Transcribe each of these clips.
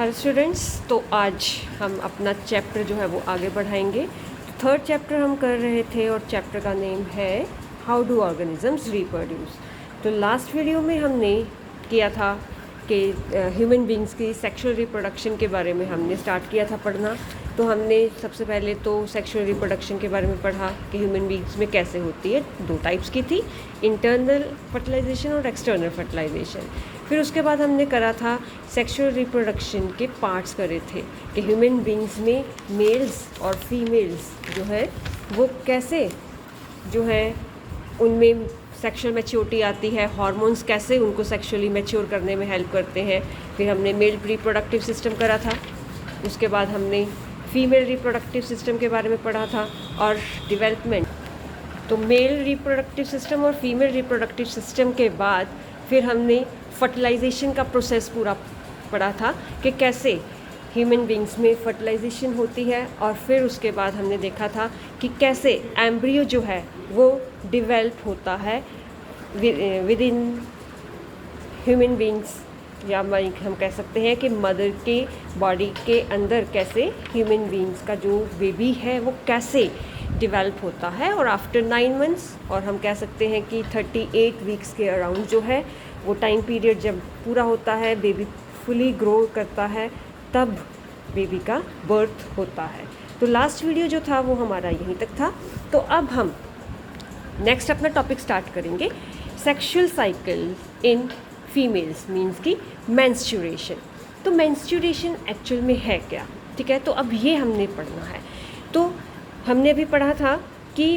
Hello students, तो आज हम अपना चैप्टर जो है वो आगे बढ़ाएंगे। थर्ड चैप्टर हम कर रहे थे और चैप्टर का नेम है हाउ डू ऑर्गेनिजम्स रिप्रोड्यूस। तो लास्ट वीडियो में हमने किया था कि ह्यूमन बींग्स की सेक्सुअल रिप्रोडक्शन के बारे में हमने स्टार्ट किया था पढ़ना। तो हमने सबसे पहले तो सेक्सुअल रिप्रोडक्शन के बारे में पढ़ा कि ह्यूमन बींग्स में कैसे होती है। दो टाइप्स की थी, इंटरनल फर्टिलाइजेशन और एक्सटर्नल फर्टिलाइजेशन। फिर उसके बाद हमने करा था सेक्सुअल रिप्रोडक्शन के पार्ट्स करे थे कि ह्यूमन बींग्स में मेल्स और फीमेल्स जो है वो कैसे जो है उनमें सेक्सुअल मैच्योरिटी आती है, हार्मोन्स कैसे उनको सेक्सुअली मैच्योर करने में हेल्प करते हैं। फिर हमने मेल रिप्रोडक्टिव सिस्टम करा था। उसके बाद हमने फीमेल रिप्रोडक्टिव सिस्टम के बारे में पढ़ा था और डेवलपमेंट। तो मेल रिप्रोडक्टिव सिस्टम और फीमेल रिप्रोडक्टिव सिस्टम के बाद फिर हमने फर्टिलाइजेशन का प्रोसेस पूरा पढ़ा था कि कैसे ह्यूमन बींग्स में फर्टिलाइजेशन होती है। और फिर उसके बाद हमने देखा था कि कैसे एम्ब्रियो जो है वो डिवेल्प होता है विद इन ह्यूमन बींग्स, या हम कह सकते हैं कि मदर के बॉडी के अंदर कैसे ह्यूमन बींग्स का जो बेबी है वो कैसे डिवेल्प होता है। और आफ्टर 9 मंथ्स, और हम कह सकते हैं कि 38 वीक्स के अराउंड जो है वो टाइम पीरियड जब पूरा होता है, बेबी फुली ग्रो करता है, तब बेबी का बर्थ होता है। तो लास्ट वीडियो जो था वो हमारा यहीं तक था। तो अब हम नेक्स्ट अपना टॉपिक स्टार्ट करेंगे, sexual cycle in females, means की मेंस्ट्रुएशन। तो मेंस्ट्रुएशन एक्चुअल में है क्या, ठीक है। तो अब ये हमने पढ़ना है। तो हमने अभी पढ़ा था कि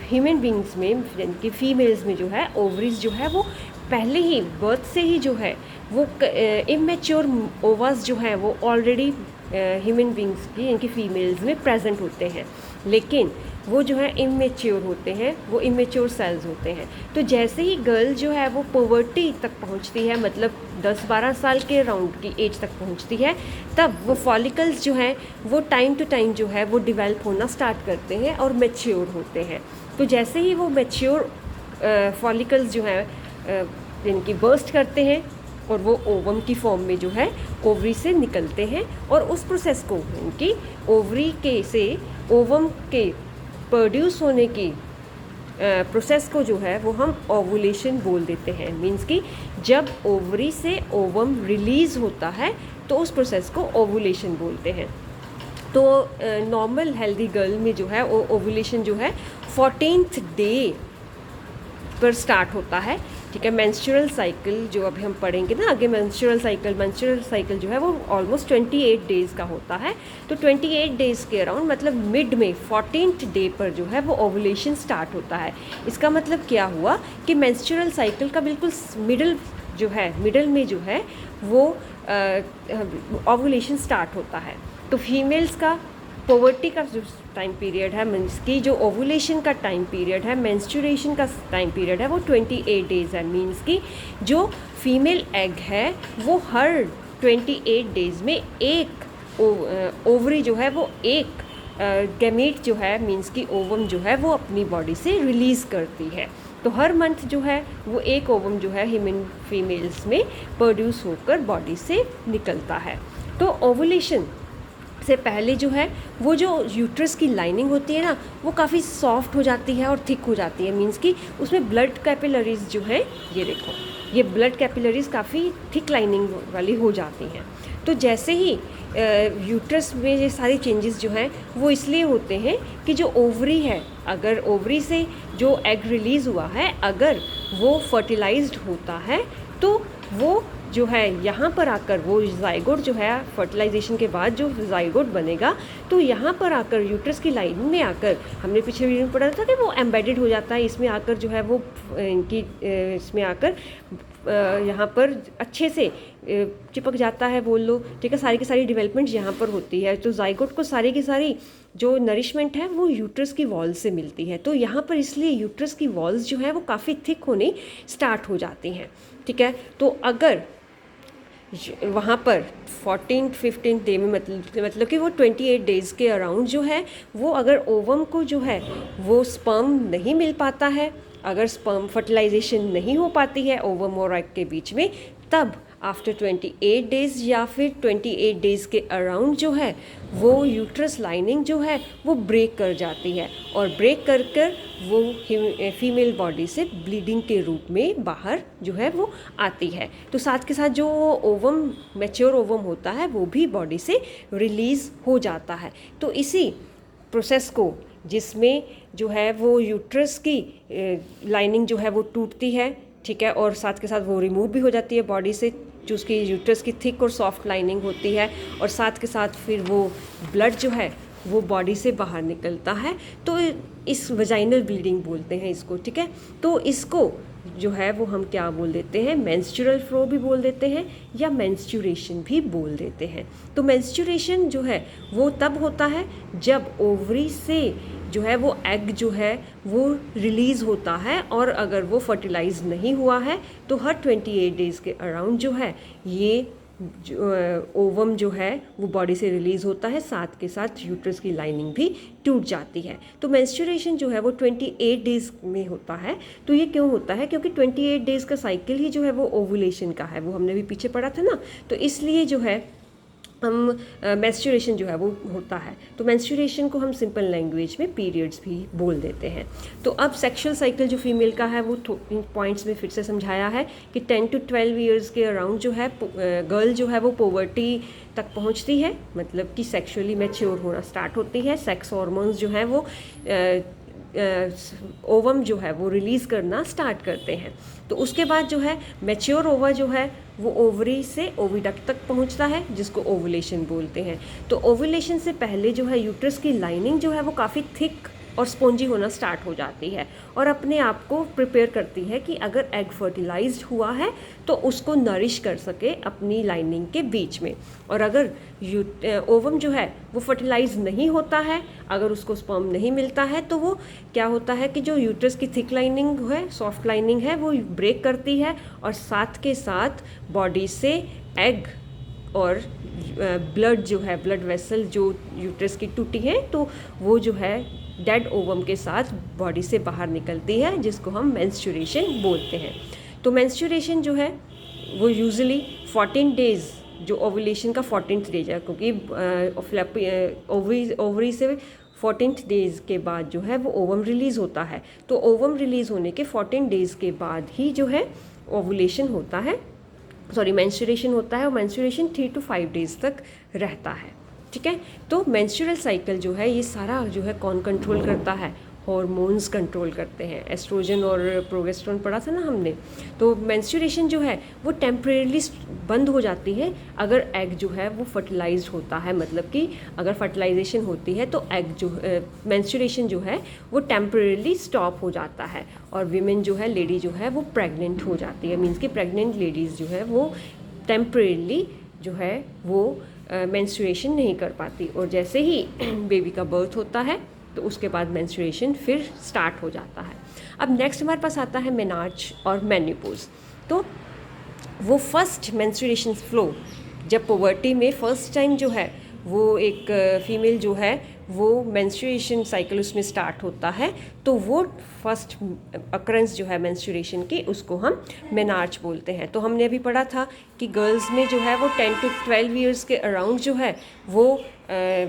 ह्यूमन बींग्स में यानी कि फीमेल्स में जो है ओवरीज जो है वो पहले ही बर्थ से ही जो है वो इमेच्योर ओवास जो है वो ऑलरेडी ह्यूमन बींग्स की यानी कि फीमेल्स में प्रेजेंट होते हैं, लेकिन वो जो है इमेच्योर होते हैं, वो इमेच्योर सेल्स होते हैं। तो जैसे ही गर्ल जो है वो पुबर्टी तक पहुंचती है, मतलब 10-12 साल के राउंड की एज तक पहुंचती है, तब वो फॉलिकल्स जो हैं वो टाइम टू टाइम जो है वो डिवेल्प होना स्टार्ट करते हैं और मैच्योर होते हैं। तो जैसे ही वो मैच्योर फॉलिकल्स जो है इनकी बर्स्ट करते हैं और वो ओवम की फॉर्म में जो है ओवरी से निकलते हैं, और उस प्रोसेस को इनकी ओवरी के से ओवम के प्रोड्यूस होने की प्रोसेस को जो है वो हम ओवुलेशन बोल देते हैं। मीन्स कि जब ओवरी से ओवम रिलीज़ होता है तो उस प्रोसेस को ओवुलेशन बोलते हैं। तो नॉर्मल हेल्दी गर्ल में जो है वो ओवुलेशन जो है 14th डे पर स्टार्ट होता है, ठीक है। मेंस्ट्रुअल साइकिल जो अभी हम पढ़ेंगे ना आगे, मेंस्ट्रुअल साइकिल जो है वो ऑलमोस्ट 28 डेज़ का होता है। तो 28 डेज़ के अराउंड, मतलब मिड में 14th डे पर जो है वो ओवुलेशन स्टार्ट होता है। इसका मतलब क्या हुआ कि मेंस्ट्रुअल साइकिल का बिल्कुल मिडल में जो है वो ओवुलेशन स्टार्ट होता है। तो फीमेल्स का पोवर्टी का जो टाइम पीरियड है, मीन्स की जो ओवुलेशन का टाइम पीरियड है, मेंस्ट्रुएशन का टाइम पीरियड है, वो 28 डेज़ है। मीन्स की जो फीमेल एग है वो हर 28 डेज़ में एक ओवरी जो है वो एक गैमेट जो है, मीन्स की ओवम जो है वो अपनी बॉडी से रिलीज़ करती है। तो हर मंथ जो है वो एक ओवम जो है ह्यूमन फीमेल्स में प्रोड्यूस होकर बॉडी से निकलता है। तो ओवुलेशन से पहले जो है वो जो यूट्रस की लाइनिंग होती है ना वो काफ़ी सॉफ्ट हो जाती है और थिक हो जाती है। मीन्स कि उसमें ब्लड कैपिलरीज जो हैं, ये देखो, ये ब्लड कैपिलरीज काफ़ी थिक लाइनिंग वाली हो जाती हैं। तो जैसे ही यूट्रस में ये सारी चेंजेस जो हैं वो इसलिए होते हैं कि जो ओवरी है, अगर ओवरी से जो एग रिलीज़ हुआ है अगर वो फर्टिलाइज्ड होता है तो वो जो है यहाँ पर आकर वो जाइगोट जो है फर्टिलाइजेशन के बाद जो जाइगोट बनेगा, तो यहाँ पर आकर यूट्रस की लाइन में आकर, हमने पिछले वीडियो में पढ़ा था कि वो एम्बेडेड हो जाता है, इसमें आकर जो है वो इनकी इसमें आकर यहाँ पर अच्छे से चिपक जाता है, बोल लो, ठीक है। सारी की सारी डेवलपमेंट यहाँ पर होती है। तो जाइगोट को सारी की सारी जो नरिशमेंट है वो यूट्रस की वॉल से मिलती है। तो यहाँ पर इसलिए यूट्रस की वॉल्स जो है वो काफ़ी थिक होने स्टार्ट हो जाती हैं, ठीक है। तो अगर वहाँ पर 14th-15th डे में मतलब कि वो 28 डेज़ के अराउंड जो है वो अगर ओवम को जो है वो स्पर्म नहीं मिल पाता है, अगर स्पर्म फर्टिलाइजेशन नहीं हो पाती है ओवम और एग के बीच में, तब आफ्टर 28 डेज़ या फिर 28 डेज़ के अराउंड जो है वो यूट्रस लाइनिंग जो है वो ब्रेक कर जाती है और ब्रेक कर कर वो फीमेल बॉडी से ब्लीडिंग के रूप में बाहर जो है वो आती है। तो साथ के साथ जो ओवम मैच्योर ओवम होता है वो भी बॉडी से रिलीज़ हो जाता है। तो इसी प्रोसेस को जिसमें जो है वो यूट्रस की लाइनिंग जो है वो टूटती है, ठीक है, और साथ के साथ वो रिमूव भी हो जाती है बॉडी से, जो उसकी यूट्रस की थिक और सॉफ्ट लाइनिंग होती है, और साथ के साथ फिर वो ब्लड जो है वो बॉडी से बाहर निकलता है। तो इस वजाइनल ब्लीडिंग बोलते हैं इसको, ठीक है। तो इसको जो है वो हम क्या बोल देते हैं, मेंस्ट्रुअल फ्लो भी बोल देते हैं या मेंस्ट्रुएशन भी बोल देते हैं। तो मेंस्ट्रुएशन जो है वो तब होता है जब ओवरी से जो है वो एग जो है वो रिलीज़ होता है, और अगर वो फर्टिलाइज नहीं हुआ है तो हर 28 डेज़ के अराउंड जो है ये ओवम जो है वो बॉडी से रिलीज़ होता है, साथ के साथ यूट्रस की लाइनिंग भी टूट जाती है। तो मेंस्ट्रुएशन जो है वो 28 डेज़ में होता है। तो ये क्यों होता है, क्योंकि 28 डेज़ का साइकिल ही जो है वो ओवुलेशन का है, वो हमने भी पीछे पढ़ा था ना। तो इसलिए जो है हम मेंस्ट्रुएशन जो है वो होता है। तो मेंस्ट्रुएशन को हम सिंपल लैंग्वेज में पीरियड्स भी बोल देते हैं। तो अब सेक्सुअल साइकिल जो फीमेल का है वो पॉइंट्स में फिर से समझाया है कि 10 to 12 ईयर्स के अराउंड जो है गर्ल जो है वो पोवर्टी तक पहुंचती है, मतलब कि सेक्सुअली मैच्योर होना स्टार्ट होती है। सेक्स हार्मोन्स जो है वो ओवम जो है वो रिलीज़ करना स्टार्ट करते हैं। तो उसके बाद जो है मैच्योर ओवा जो है वो ओवरी से ओविडक्ट तक पहुंचता है, जिसको ओवुलेशन बोलते हैं। तो ओवुलेशन से पहले जो है यूट्रस की लाइनिंग जो है वो काफ़ी थिक और स्पॉन्जी होना स्टार्ट हो जाती है और अपने आप को प्रिपेयर करती है कि अगर एग फर्टिलाइज्ड हुआ है तो उसको नरिश कर सके अपनी लाइनिंग के बीच में। और अगर ओवम जो है वो फर्टिलाइज नहीं होता है, अगर उसको स्पर्म नहीं मिलता है, तो वो क्या होता है कि जो यूट्रस की थिक लाइनिंग है, सॉफ्ट लाइनिंग है, वो ब्रेक करती है और साथ के साथ बॉडी से एग और ब्लड जो है, ब्लड वेसल जो यूट्रस की टूटी है, तो वो जो है डेड ओवम के साथ बॉडी से बाहर निकलती है, जिसको हम मेंस्ट्रुएशन बोलते हैं। तो मेंस्ट्रुएशन जो है वो यूजुअली 14 डेज़, जो ओवुलेशन का 14th डेज है, क्योंकि ओवरी से 14th डेज़ के बाद जो है वो ओवम रिलीज़ होता है। तो ओवम रिलीज़ होने के 14 डेज़ के बाद ही जो है ओवुलेशन होता है, मेंस्ट्रुएशन होता है, और मेंस्ट्रुएशन 3 to 5 डेज़ तक रहता है, ठीक है। तो मेंस्ट्रुअल साइकिल जो है ये सारा जो है कौन कंट्रोल करता है, हॉर्मोन्स कंट्रोल करते हैं। एस्ट्रोजन और प्रोगेस्टेरोन पढ़ा था ना हमने। तो मेंस्ट्रुएशन जो है वो टेम्परेरली बंद हो जाती है अगर एग जो है वो फर्टिलाइज्ड होता है, मतलब कि अगर फर्टिलाइजेशन होती है तो एग जो मेंस्ट्रुएशन जो है वो टेम्परेरली स्टॉप हो जाता है और वीमेन जो है, लेडी जो है वो प्रेग्नेंट हो जाती है। मीन्स कि प्रेग्नेंट लेडीज़ जो है वो टेम्परेरली जो है वो मेंस्ट्रुएशन नहीं कर पाती, और जैसे ही बेबी का बर्थ होता है तो उसके बाद मेंस्ट्रुएशन फिर स्टार्ट हो जाता है। अब नेक्स्ट हमारे पास आता है मेनार्च और मेन्यूपोज। तो वो फर्स्ट मेंस्ट्रुएशन फ्लो जब पुबर्टी में फर्स्ट टाइम जो है वो एक फीमेल जो है वो मेंस्ट्रुएशन साइकिल उसमें स्टार्ट होता है, तो वो फर्स्ट अकरेंस जो है मेंस्ट्रुएशन की उसको हम मेनार्च बोलते हैं। तो हमने अभी पढ़ा था कि गर्ल्स में जो है वो 10 to 12 ईयर्स के अराउंड जो है वो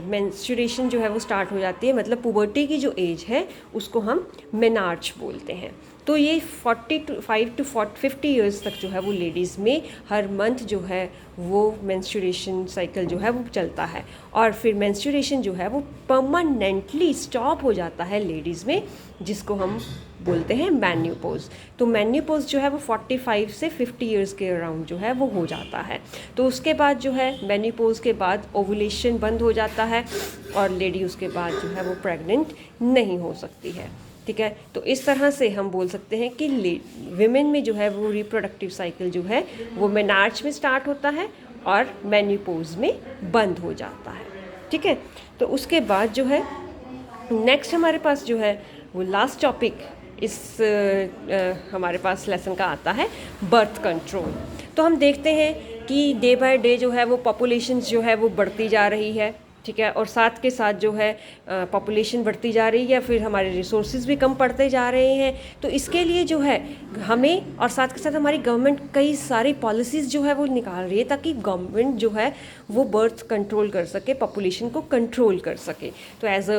मेंस्ट्रुएशन जो है वो स्टार्ट हो जाती है, मतलब पुबर्टी की जो एज है उसको हम मेनार्च बोलते हैं। तो ये 45 to 50 ईयर्स तक जो है वो लेडीज़ में हर मंथ जो है वो मेंस्ट्रुएशन साइकिल जो है वो चलता है, और फिर मेंस्ट्रुएशन जो है वो परमानेंटली स्टॉप हो जाता है लेडीज़ में, जिसको हम बोलते हैं मेन्यूपोज। तो मेन्यूपोज जो है वो 45 से 50 ईयर्स के अराउंड जो है वो हो जाता है। तो उसके बाद जो है मेन्यूपोज के बाद ओवुलेशन बंद हो जाता है और लेडी उसके बाद जो है वो प्रेग्नेंट नहीं हो सकती है, ठीक है। तो इस तरह से हम बोल सकते हैं कि विमेन में जो है वो रिप्रोडक्टिव साइकिल जो है वो मेनार्च में स्टार्ट होता है और मेन्यूपोज में बंद हो जाता है, ठीक है। तो उसके बाद जो है नेक्स्ट हमारे पास जो है वो लास्ट टॉपिक इस हमारे पास लेसन का आता है बर्थ कंट्रोल। तो हम देखते हैं कि डे बाय डे जो है वो पॉपुलेशन जो है वो बढ़ती जा रही है, ठीक है। और साथ के साथ जो है पॉपुलेशन बढ़ती जा रही है, फिर हमारे रिसोर्सेज भी कम पड़ते जा रहे हैं। तो इसके लिए जो है हमें, और साथ के साथ हमारी गवर्नमेंट कई सारी पॉलिसीज़ जो है वो निकाल रही है ताकि गवर्नमेंट जो है वो बर्थ कंट्रोल कर सके, पॉपुलेशन को कंट्रोल कर सके। तो as a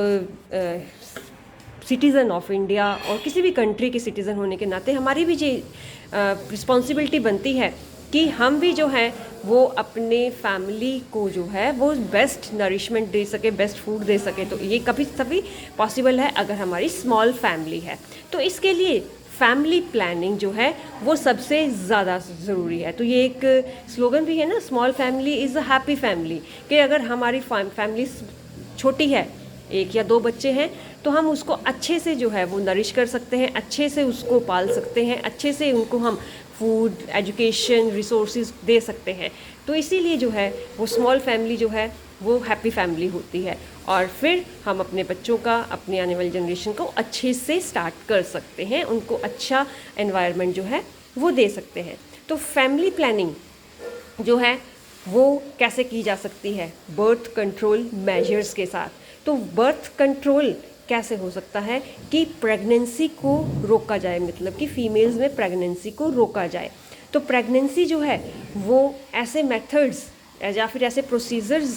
citizen of India और किसी भी कंट्री के सिटीज़न होने के नाते हमारी भी ये रिस्पॉन्सिबिलिटी बनती है कि हम भी जो है वो अपने फैमिली को जो है वो बेस्ट नरिशमेंट दे सके, बेस्ट फूड दे सके। तो ये कभी तभी पॉसिबल है अगर हमारी स्मॉल फैमिली है। तो इसके लिए फैमिली प्लानिंग जो है वो सबसे ज़्यादा ज़रूरी है। तो ये एक स्लोगन भी है ना, small family is a happy family, कि अगर हमारी फैमिली छोटी है, 1 या 2 बच्चे हैं, तो हम उसको अच्छे से जो है वो नरिश कर सकते हैं, अच्छे से उसको पाल सकते हैं, अच्छे से उनको हम फूड, एजुकेशन, रिसोर्सेज दे सकते हैं। तो इसीलिए जो है वो स्मॉल फैमिली जो है वो हैप्पी फैमिली होती है, और फिर हम अपने बच्चों का, अपनी आने वाली जनरेशन को अच्छे से स्टार्ट कर सकते हैं, उनको अच्छा एनवायरनमेंट जो है वो दे सकते हैं। तो फैमिली प्लानिंग जो है वो कैसे की जा सकती है? बर्थ कंट्रोल मेजर्स के साथ। तो बर्थ कंट्रोल कैसे हो सकता है कि प्रेगनेंसी को रोका जाए, मतलब कि फीमेल्स में प्रेगनेंसी को रोका जाए। तो प्रेगनेंसी जो है वो ऐसे मेथड्स या फिर ऐसे प्रोसीजर्स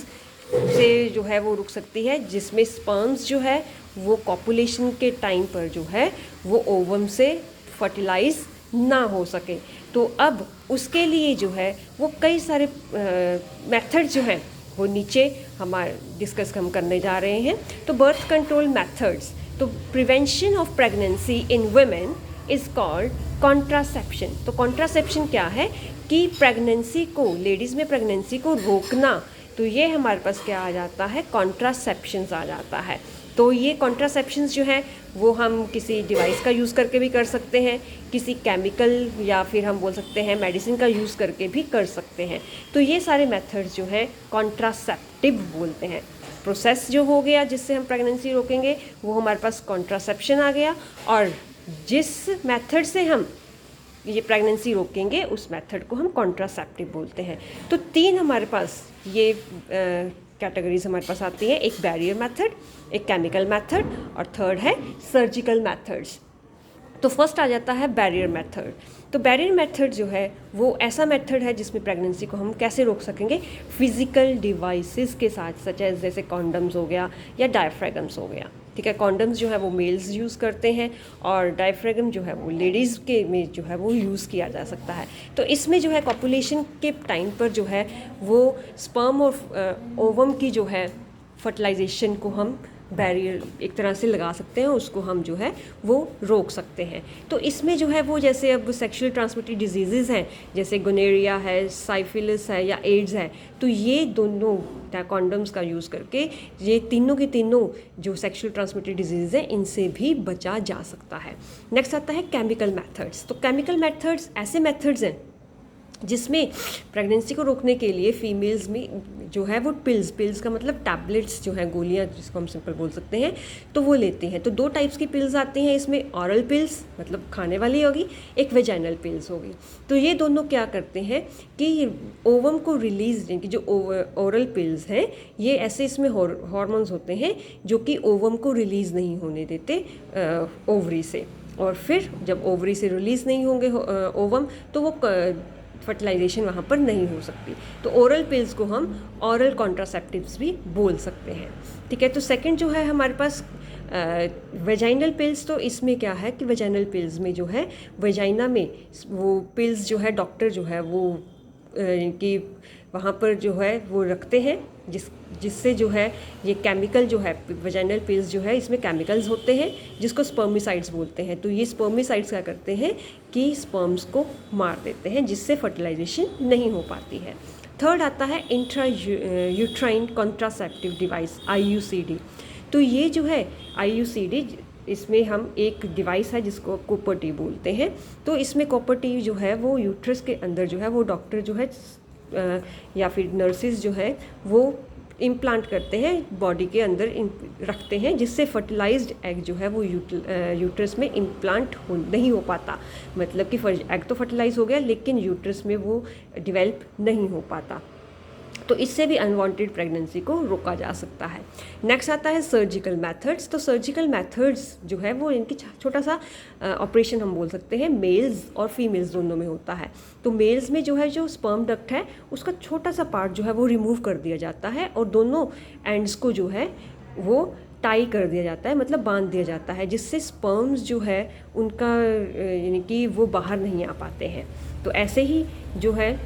से जो है वो रुक सकती है जिसमें स्पर्म्स जो है वो कॉपुलेशन के टाइम पर जो है वो ओवम से फर्टिलाइज ना हो सके। तो अब उसके लिए जो है वो कई सारे मेथड जो हैं वो नीचे हमारे डिस्कस हम करने जा रहे हैं। तो बर्थ कंट्रोल मेथड्स, तो prevention of pregnancy in women is called contraception. तो कॉन्ट्रासेप्शन क्या है कि प्रेगनेंसी को, लेडीज़ में प्रेगनेंसी को रोकना, तो ये हमारे पास क्या आ जाता है? कॉन्ट्रासेप्शंस आ जाता है। तो ये कॉन्ट्रासेप्शंस जो हैं वो हम किसी डिवाइस का यूज़ करके भी कर सकते हैं, किसी केमिकल या फिर हम बोल सकते हैं मेडिसिन का यूज़ करके भी कर सकते हैं। तो ये सारे मेथड्स जो हैं कॉन्ट्रासेप्टिव बोलते हैं। प्रोसेस जो हो गया जिससे हम प्रेगनेंसी रोकेंगे वो हमारे पास कॉन्ट्रासेप्शन आ गया, और जिस मेथड से हम ये प्रेगनेंसी रोकेंगे उस मेथड को हम कॉन्ट्रासेप्टिव बोलते हैं। तो 3 हमारे पास ये कैटेगरीज हमारे पास आती हैं, एक बैरियर मेथड, एक केमिकल मेथड, और थर्ड है सर्जिकल मेथड्स। तो फर्स्ट आ जाता है बैरियर मेथड। तो बैरियर मेथड जो है वो ऐसा मेथड है जिसमें प्रेगनेंसी को हम कैसे रोक सकेंगे? फिजिकल डिवाइसेस के साथ, सच एज जैसे कॉन्डम्स हो गया या डायफ्रागम्स हो गया। ठीक है, कॉन्डम्स जो है वो मेल्स यूज़ करते हैं और डायफ्रागम जो है वो लेडीज़ के में जो है वो यूज़ किया जा सकता है। तो इसमें जो है कॉपुलेशन के टाइम पर जो है वो स्पर्म और ओवम की जो है फर्टिलाइजेशन को हम बैरियर एक तरह से लगा सकते हैं, उसको हम जो है वो रोक सकते हैं। तो इसमें जो है वो जैसे अब सेक्सुअल ट्रांसमिटेड डिजीज़ हैं, जैसे गोनेरिया है, साइफिलिस है या एड्स है, तो ये दोनों कॉन्डम्स का यूज़ करके ये तीनों के तीनों जो सेक्सुअल ट्रांसमिटेड डिजीज़ हैं इनसे भी बचा जा सकता है। नेक्स्ट आता है केमिकल मेथड्स। तो केमिकल मेथड्स ऐसे मेथड्स हैं जिसमें प्रेगनेंसी को रोकने के लिए फीमेल्स में जो है वो पिल्स का मतलब टैबलेट्स जो है, गोलियां जिसको हम सिंपल बोल सकते हैं, तो वो लेते हैं। तो 2 टाइप्स की पिल्स आती हैं इसमें, ऑरल पिल्स मतलब खाने वाली होगी, एक वेजाइनल पिल्स होगी। तो ये दोनों क्या करते हैं कि ओवम को रिलीज, यानी कि जो ओरल पिल्स हैं ये ऐसे इसमें हार्मोन्स होते हैं जो कि ओवम को रिलीज़ नहीं होने देते ओवरी से, और फिर जब ओवरी से रिलीज़ नहीं होंगे ओवम तो वो फर्टिलाइजेशन वहाँ पर नहीं हो सकती। तो ओरल पिल्स को हम ऑरल कॉन्ट्रासेप्टिव्स भी बोल सकते हैं। ठीक है, तो सेकंड जो है हमारे पास वेजाइनल पिल्स। तो इसमें क्या है कि वेजाइनल पिल्स में जो है वेजाइना में वो पिल्स जो है डॉक्टर जो है वो कि वहाँ पर जो है वो रखते हैं जिससे जो है ये केमिकल जो है वेजाइनल पिल्स जो है इसमें केमिकल्स होते हैं जिसको स्पर्मिसाइड्स बोलते हैं। तो ये स्पर्मिसाइड्स क्या करते हैं कि स्पर्म्स को मार देते हैं जिससे फर्टिलाइजेशन नहीं हो पाती है। थर्ड आता है intra uterine contraceptive device IUCD। तो ये जो है IUCD इसमें हम एक डिवाइस है जिसको कॉपर टी बोलते हैं। तो इसमें कॉपर टी जो है वो यूट्रस के अंदर जो है वो डॉक्टर जो है या फिर नर्सिस जो है वो इम्प्लांट करते हैं, बॉडी के अंदर रखते हैं, जिससे फर्टिलाइज्ड एग जो है वो यूट्रस में इम्प्लांट नहीं हो पाता। मतलब कि एग तो फर्टिलाइज हो गया लेकिन यूट्रस में वो डेवलप नहीं हो पाता। तो इससे भी अनवांटेड प्रेगनेंसी को रोका जा सकता है। नेक्स्ट आता है सर्जिकल मेथड्स। तो सर्जिकल मेथड्स जो है वो इनकी छोटा सा ऑपरेशन हम बोल सकते हैं, मेल्स और फीमेल्स दोनों में होता है। तो मेल्स में जो है जो स्पर्म डक्ट है उसका छोटा सा पार्ट जो है वो रिमूव कर दिया जाता है और दोनों एंड्स को जो है वो टाई कर दिया जाता है, मतलब बांध दिया जाता है, जिससे स्पर्म्स जो है उनका यानी कि वो बाहर नहीं आ पाते हैं। तो ऐसे ही जो है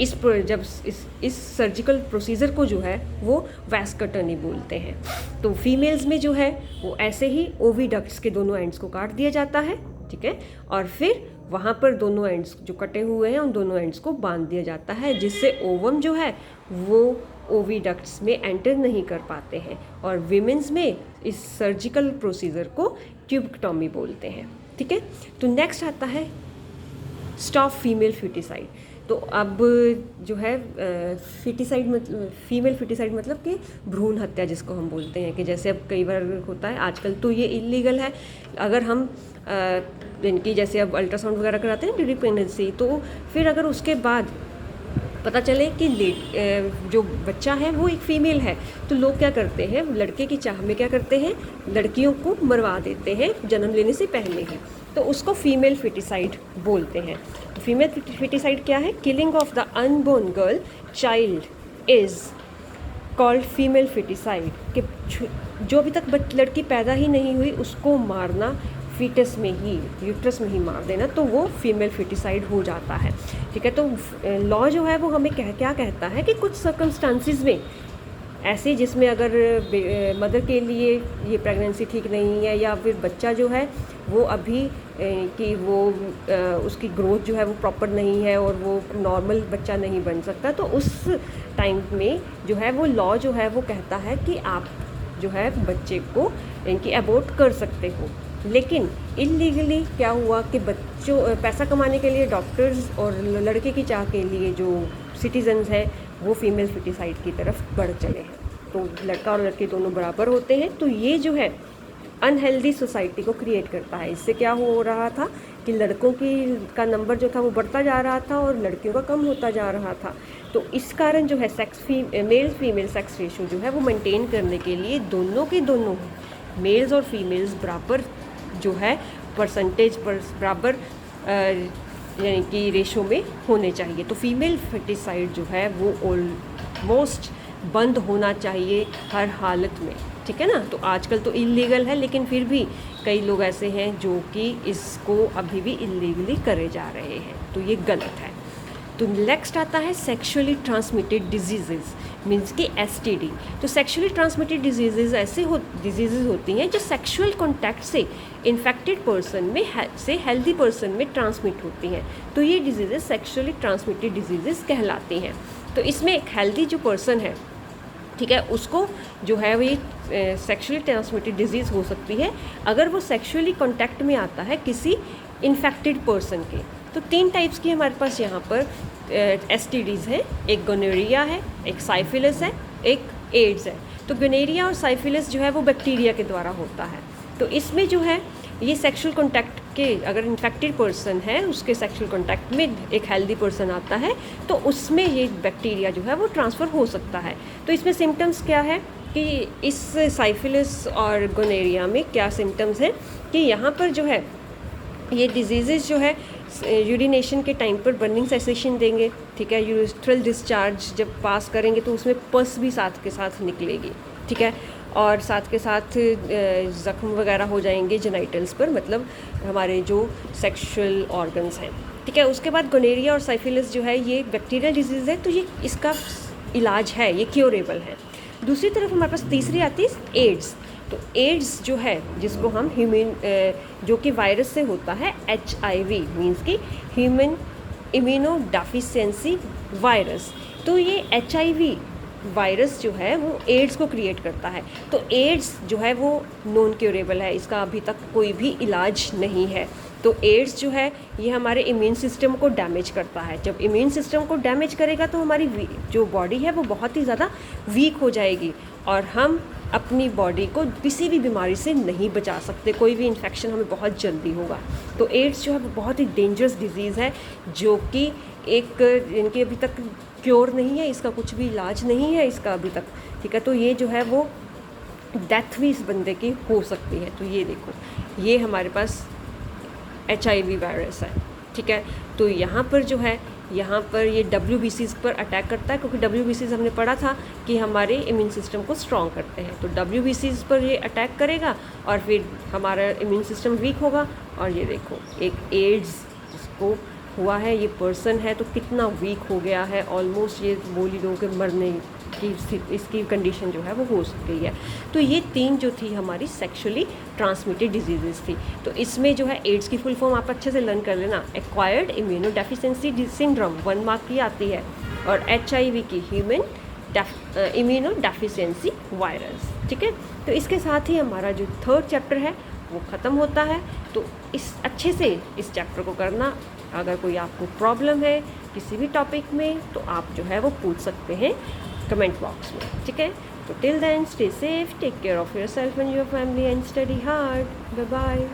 इस सर्जिकल प्रोसीजर को जो है वो वैस्कटर्नी बोलते हैं। तो फीमेल्स में जो है वो ऐसे ही ओविडक्ट्स के दोनों एंड्स को काट दिया जाता है, ठीक है, और फिर वहाँ पर दोनों एंड्स जो कटे हुए हैं उन दोनों एंड्स को बांध दिया जाता है, जिससे ओवम जो है वो ओविडक्ट्स में एंटर नहीं कर पाते हैं। और विमेंस में इस सर्जिकल प्रोसीजर को ट्यूबेक्टोमी बोलते हैं, ठीक है। तो नेक्स्ट आता है स्टॉप फीमेल फीटिसाइड। तो अब जो है फीटिसाइड मतलब फीमेल फीटिसाइड मतलब कि भ्रूण हत्या जिसको हम बोलते हैं, कि जैसे अब कई बार होता है आजकल तो ये इलीगल है। अगर हम इनकी जैसे अब अल्ट्रासाउंड वगैरह कराते हैं ड्यूरिंग प्रेगनेंसी, तो फिर अगर उसके बाद पता चले कि जो बच्चा है वो एक फ़ीमेल है, तो लोग क्या करते हैं, लड़के की चाह में क्या करते हैं, लड़कियों को मरवा देते हैं जन्म लेने से पहले ही। तो उसको फीमेल फीटिसाइड बोलते हैं। तो फीमेल फीटिसाइड क्या है? Killing of the unborn girl child is called female foeticide. कि जो अभी तक लड़की पैदा ही नहीं हुई उसको मारना, फीटस में ही, यूट्रस में ही मार देना, तो वो फीमेल फीटिसाइड हो जाता है, ठीक है। तो लॉ जो है वो हमें क्या कहता है कि कुछ सर्कमस्टांसिस में ऐसे जिसमें अगर मदर के लिए ये प्रेगनेंसी ठीक नहीं है या फिर बच्चा जो है वो अभी कि वो उसकी ग्रोथ जो है वो प्रॉपर नहीं है और वो नॉर्मल बच्चा नहीं बन सकता, तो उस टाइम में जो है वो लॉ जो है वो कहता है कि आप जो है बच्चे को इनकी अबॉर्ट कर सकते हो। लेकिन इलीगली क्या हुआ कि बच्चों पैसा कमाने के लिए डॉक्टर्स और लड़के की चाह के लिए जो सिटीजन्स हैं वो फीमेल फीटिसाइड की तरफ बढ़ चले हैं। तो लड़का और लड़की दोनों बराबर होते हैं। तो ये जो है अनहेल्दी सोसाइटी को क्रिएट करता है। इससे क्या हो रहा था कि लड़कों का नंबर जो था वो बढ़ता जा रहा था और लड़कियों का कम होता जा रहा था। तो इस कारण जो है मेल फीमेल सेक्स रेशो जो है वो मेंटेन करने के लिए दोनों मेल्स और फीमेल्स बराबर जो है परसेंटेज पर बराबर यानी कि रेशो में होने चाहिए। तो फीमेल फीटिसाइड जो है वो ऑलमोस्ट बंद होना चाहिए हर हालत में, ठीक है ना। तो आजकल तो इलीगल है, लेकिन फिर भी कई लोग ऐसे हैं जो कि इसको अभी भी इलीगली करे जा रहे हैं, तो ये गलत है। तो नेक्स्ट आता है सेक्सुअली ट्रांसमिटेड डिजीज़ मीन्स कि STD। तो सेक्सुअली ट्रांसमिटेड डिजीज़ ऐसे डिजीज़ होती हैं जो सेक्सुअल कॉन्टैक्ट से इन्फेक्टेड पर्सन में से हेल्दी पर्सन में ट्रांसमिट होती हैं। तो ये डिजीज़ सेक्सुअली ट्रांसमिटेड डिजीज़ कहलाती हैं। तो इसमें एक हेल्दी जो पर्सन है, ठीक है, उसको जो है वो ये सेक्सुअली ट्रांसमिटेड डिजीज़ हो सकती है अगर वो सेक्सुअली कॉन्टैक्ट में आता है किसी इन्फेक्टेड पर्सन के। तो 3 टाइप्स की हमारे पास यहाँ पर STDs हैं। एक गोनोरिया है, एक साइफिलिस है, एक एड्स है। तो गोनोरिया और साइफिलिस जो है वो बैक्टीरिया के द्वारा होता है। तो इसमें जो है ये सेक्सुअल कॉन्टैक्ट के अगर इन्फेक्टेड पर्सन है उसके सेक्सुअल कॉन्टैक्ट में एक हेल्दी पर्सन आता है तो उसमें ये बैक्टीरिया जो है वो ट्रांसफ़र हो सकता है। तो इसमें सिम्टम्स क्या है कि इस साइफिलिस और गोनोरिया में क्या सिम्टम्स हैं कि यहाँ पर जो है ये डिजीज़ जो है यूरिनेशन के टाइम पर बर्निंग सेंसेशन देंगे, ठीक है। यूरिथ्रल डिस्चार्ज जब पास करेंगे तो उसमें पस भी साथ के साथ निकलेगी, ठीक है। और साथ के साथ ज़ख्म वगैरह हो जाएंगे जेनाइटल्स पर, मतलब हमारे जो सेक्सुअल ऑर्गन्स हैं, ठीक है। उसके बाद गोनोरिया और साइफिलिस जो है ये बैक्टीरियल डिजीज़ है, तो ये इसका इलाज है, ये क्योरेबल है। दूसरी तरफ हमारे पास तीसरी आती है एड्स। तो एड्स जो है जिसको हम जो कि वायरस से होता है, HIV मीन्स कि ह्यूमन इम्यूनोडेफिशिएंसी वायरस। तो ये HIV वायरस जो है वो एड्स को क्रिएट करता है। तो एड्स जो है वो नॉन क्योरेबल है, इसका अभी तक कोई भी इलाज नहीं है। तो एड्स जो है ये हमारे इम्यून सिस्टम को डैमेज करता है। जब इम्यून सिस्टम को डैमेज करेगा तो हमारी जो बॉडी है वो बहुत ही ज़्यादा वीक हो जाएगी और हम अपनी बॉडी को किसी भी बीमारी से नहीं बचा सकते, कोई भी इन्फेक्शन हमें बहुत जल्दी होगा। तो एड्स जो है वो बहुत ही डेंजरस डिजीज़ है जो कि इनकी अभी तक क्योर नहीं है, इसका कुछ भी इलाज नहीं है इसका अभी तक, ठीक है। तो ये जो है वो डेथ भी इस बंदे की हो सकती है। तो ये देखो, ये हमारे पास HIV वायरस है, ठीक है। तो यहाँ पर जो है, यहाँ पर ये WBCs पर अटैक करता है, क्योंकि WBCs हमने पढ़ा था कि हमारे इम्यून सिस्टम को स्ट्रॉन्ग करते हैं। तो WBCs पर ये अटैक करेगा और फिर हमारा इम्यून सिस्टम वीक होगा। और ये देखो, एक एड्स जिसको हुआ है ये पर्सन है, तो कितना वीक हो गया है, ऑलमोस्ट ये बोली लो कि मरने की इसकी कंडीशन जो है वो हो गई है। तो ये 3 जो थी हमारी सेक्सुअली ट्रांसमिटेड डिजीज़ थी। तो इसमें जो है एड्स की फुल फॉर्म आप अच्छे से लर्न कर लेना, acquired immuno deficiency syndrome 1 mark की आती है, और HIV की ह्यूमन इम्यूनो डेफिशिएंसी वायरस, ठीक है। तो इसके साथ ही हमारा जो 3rd चैप्टर है वो ख़त्म होता है। तो इस अच्छे से इस चैप्टर को करना। अगर कोई आपको प्रॉब्लम है किसी भी टॉपिक में तो आप जो है वो पूछ सकते हैं कमेंट बॉक्स में, ठीक है। तो till then stay safe, take care of yourself and your family and study hard. Bye bye.